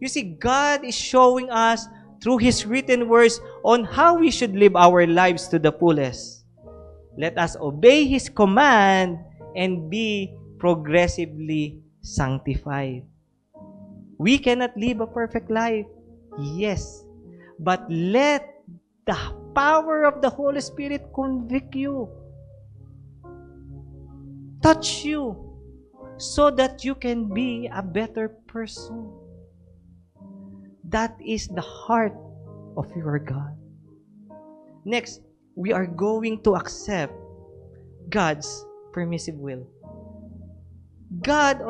You see, God is showing us through His written words on how we should live our lives to the fullest. Let us obey His command and be progressively sanctified. We cannot live a perfect life. Yes. But let the power of the Holy Spirit convict you. Touch you. So that you can be a better person. That is the heart of your God. Next, we are going to accept God's permissive will. God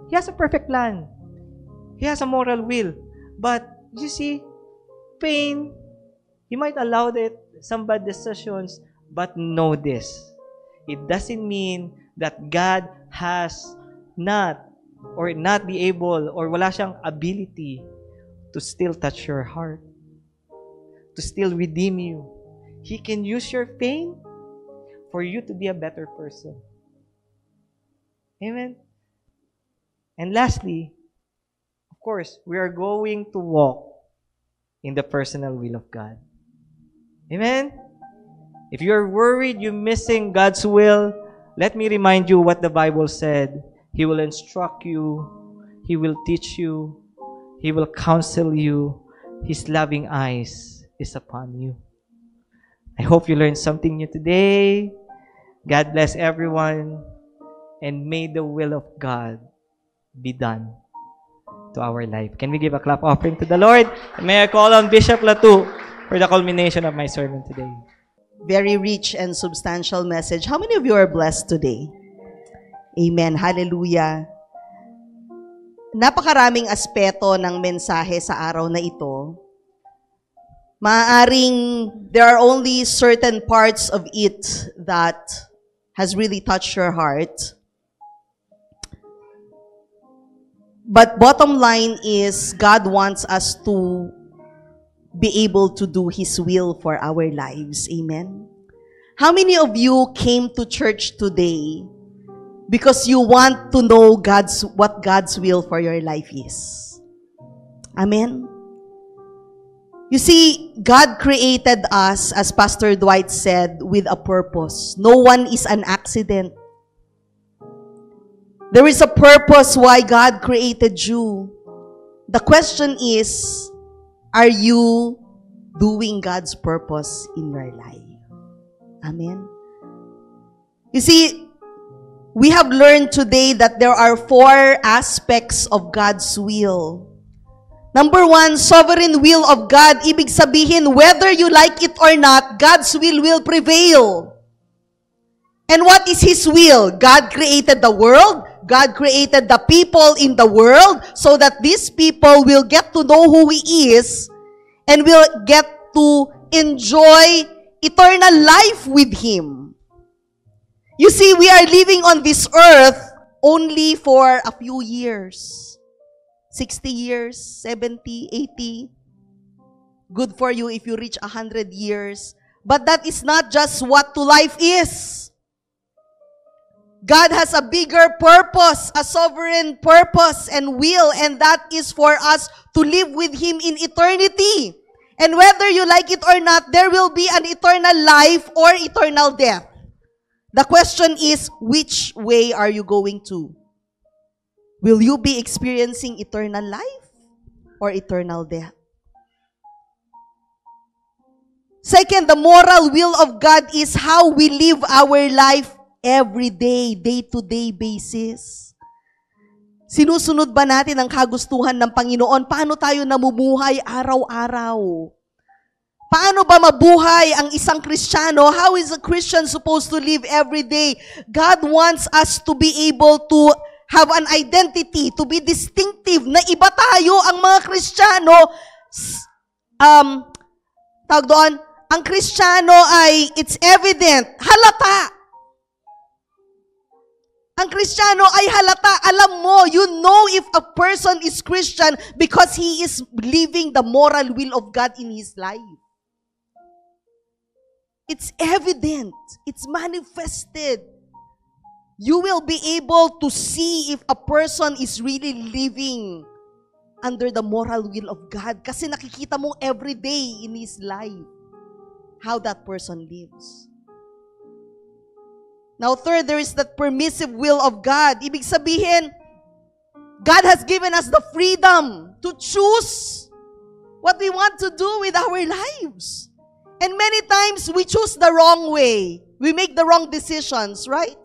He has a perfect plan. He has a moral will. But, you see, pain, He might allow some bad decisions, but know this. It doesn't mean that God has not be able or wala siyang ability to still touch your heart, to still redeem you. He can use your pain for you to be a better person. Amen? And lastly, of course, we are going to walk in the personal will of God. Amen? If you're worried you're missing God's will, let me remind you what the Bible said. He will instruct you. He will teach you. He will counsel you. His loving eyes is upon you. I hope you learned something new today. God bless everyone. And may the will of God be done to our life. Can we give a clap offering to the Lord? And may I call on Bishop Latu for the culmination of my sermon today. Very rich and substantial message. How many of you are blessed today? Amen. Hallelujah. Napakaraming aspeto ng mensahe sa araw na ito. Maaaring there are only certain parts of it that has really touched your heart. But bottom line is, God wants us to be able to do His will for our lives. Amen? How many of you came to church today because you want to know what God's will for your life is? Amen? You see, God created us, as Pastor Dwight said, with a purpose. No one is an accident. There is a purpose why God created you. The question is, are you doing God's purpose in your life? Amen? You see, we have learned today that there are 4 aspects of God's will. Number 1, sovereign will of God. Ibig sabihin, whether you like it or not, God's will prevail. And what is His will? God created the world. God created the people in the world so that these people will get to know who He is and will get to enjoy eternal life with Him. You see, we are living on this earth only for a few years. 60 years, 70, 80. Good for you if you reach 100 years. But that is not just what to life is. God has a bigger purpose, a sovereign purpose and will, and that is for us to live with Him in eternity. And whether you like it or not, there will be an eternal life or eternal death. The question is, which way are you going to? Will you be experiencing eternal life or eternal death? Second, the moral will of God is how we live our life every day, day-to-day basis. Sinusunod ba natin ang kagustuhan ng Panginoon? Paano tayo namumuhay araw-araw? Paano ba mabuhay ang isang Kristiyano? How is a Christian supposed to live every day? God wants us to be able to have an identity, to be distinctive, na iba tayo ang mga Kristiyano. Tawag doon, ang Kristiyano ay, it's evident, halata. Ang Kristiyano ay halata. Alam mo, you know if a person is Christian because he is living the moral will of God in his life. It's evident. It's manifested. You will be able to see if a person is really living under the moral will of God. Kasi nakikita mo every day in his life how that person lives. Now, third, there is that permissive will of God. Ibig sabihin, God has given us the freedom to choose what we want to do with our lives. And many times, we choose the wrong way. We make the wrong decisions, right?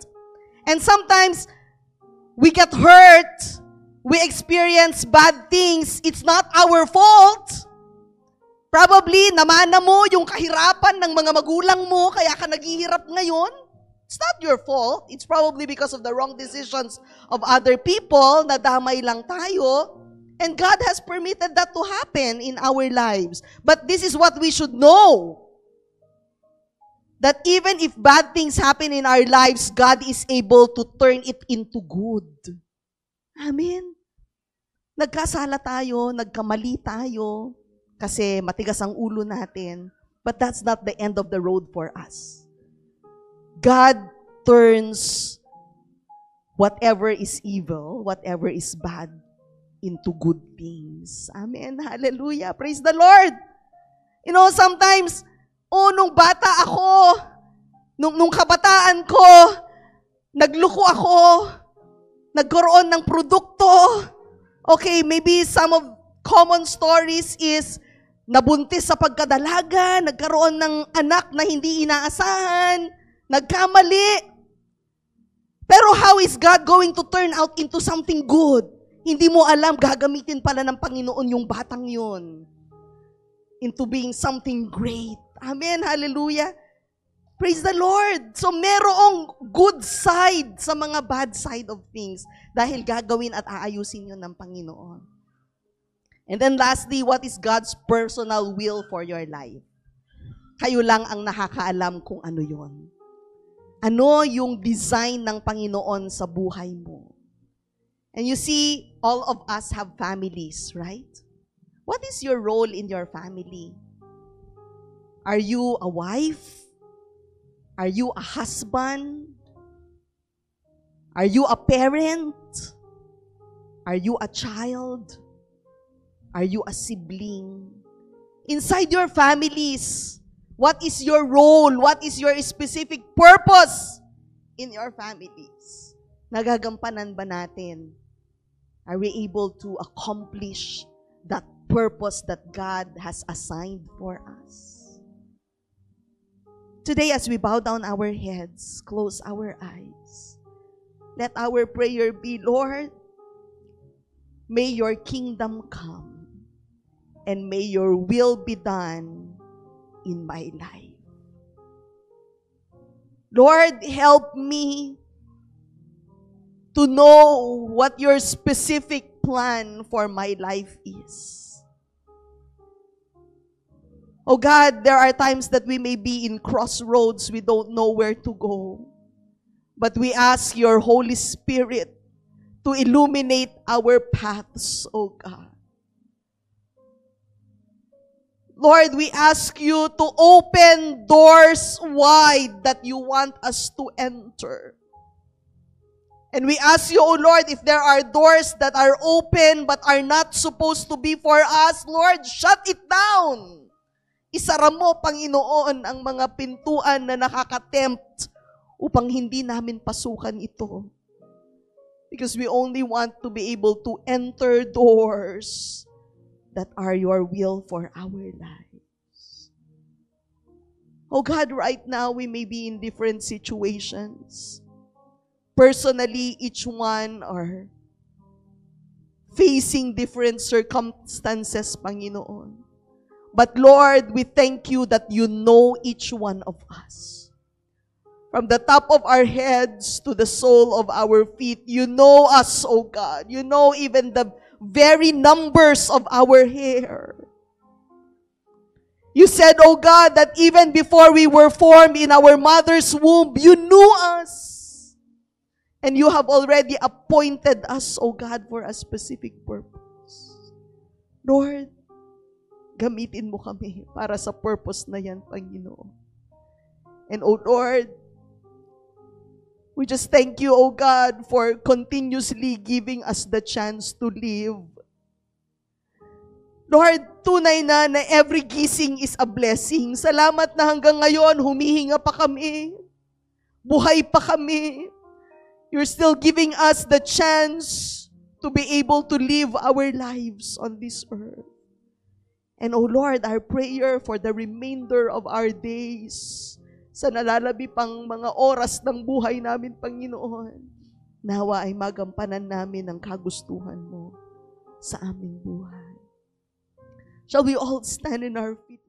And sometimes, we get hurt. We experience bad things. It's not our fault. Probably, namana mo yung kahirapan ng mga magulang mo, kaya ka naghihirap ngayon. It's not your fault. It's probably because of the wrong decisions of other people, na damay lang tayo. And God has permitted that to happen in our lives. But this is what we should know. That even if bad things happen in our lives, God is able to turn it into good. Amen. Nagkasala tayo, nagkamali tayo, kasi matigas ang ulo natin. But that's not the end of the road for us. God turns whatever is evil, whatever is bad, into good things. Amen. Hallelujah. Praise the Lord. You know, sometimes, nung bata ako, nung kabataan ko, nagluko ako, nagkaroon ng produkto. Okay, maybe some of common stories is nabuntis sa pagkadalaga, nagkaroon ng anak na hindi inaasahan, nagkamali. Pero how is God going to turn out into something good? Hindi mo alam, gagamitin pala ng Panginoon yung batang yun into being something great. Amen, hallelujah. Praise the Lord. So merong good side sa mga bad side of things dahil gagawin at aayusin yun ng Panginoon. And then lastly, what is God's personal will for your life? Kayo lang ang nakakaalam kung ano yun. Ano yung design ng Panginoon sa buhay mo? And you see, all of us have families, right? What is your role in your family? Are you a wife? Are you a husband? Are you a parent? Are you a child? Are you a sibling? Inside your families, what is your role? What is your specific purpose in your families? Nagagampanan ba natin? Are we able to accomplish that purpose that God has assigned for us? Today, as we bow down our heads, close our eyes, let our prayer be, Lord, may your kingdom come and may your will be done in my life. Lord, help me to know what your specific plan for my life is. Oh God, there are times that we may be in crossroads, we don't know where to go. But we ask your Holy Spirit to illuminate our paths, oh God. Lord, we ask you to open doors wide that you want us to enter. And we ask you, oh Lord, if there are doors that are open but are not supposed to be for us, Lord, shut it down. Isara mo, Panginoon, ang mga pintuan na nakakatempt upang hindi namin pasukan ito. Because we only want to be able to enter doors that are your will for our lives. Oh God, right now we may be in different situations. Personally, each one are facing different circumstances, Panginoon. But Lord, we thank you that you know each one of us. From the top of our heads to the sole of our feet, you know us, O God. You know even the very numbers of our hair. You said, O God, that even before we were formed in our mother's womb, you knew us. And you have already appointed us, O God, for a specific purpose. Lord, gamitin mo kami para sa purpose na yan, Panginoon. And O Lord, we just thank you, O God, for continuously giving us the chance to live. Lord, tunay na every gising is a blessing. Salamat na hanggang ngayon, humihinga pa kami. Buhay pa kami. You're still giving us the chance to be able to live our lives on this earth. And O Lord, our prayer for the remainder of our days, sa nalalabi pang mga oras ng buhay namin, Panginoon, nawa ay magampanan namin ang kagustuhan mo sa aming buhay. Shall we all stand in our feet?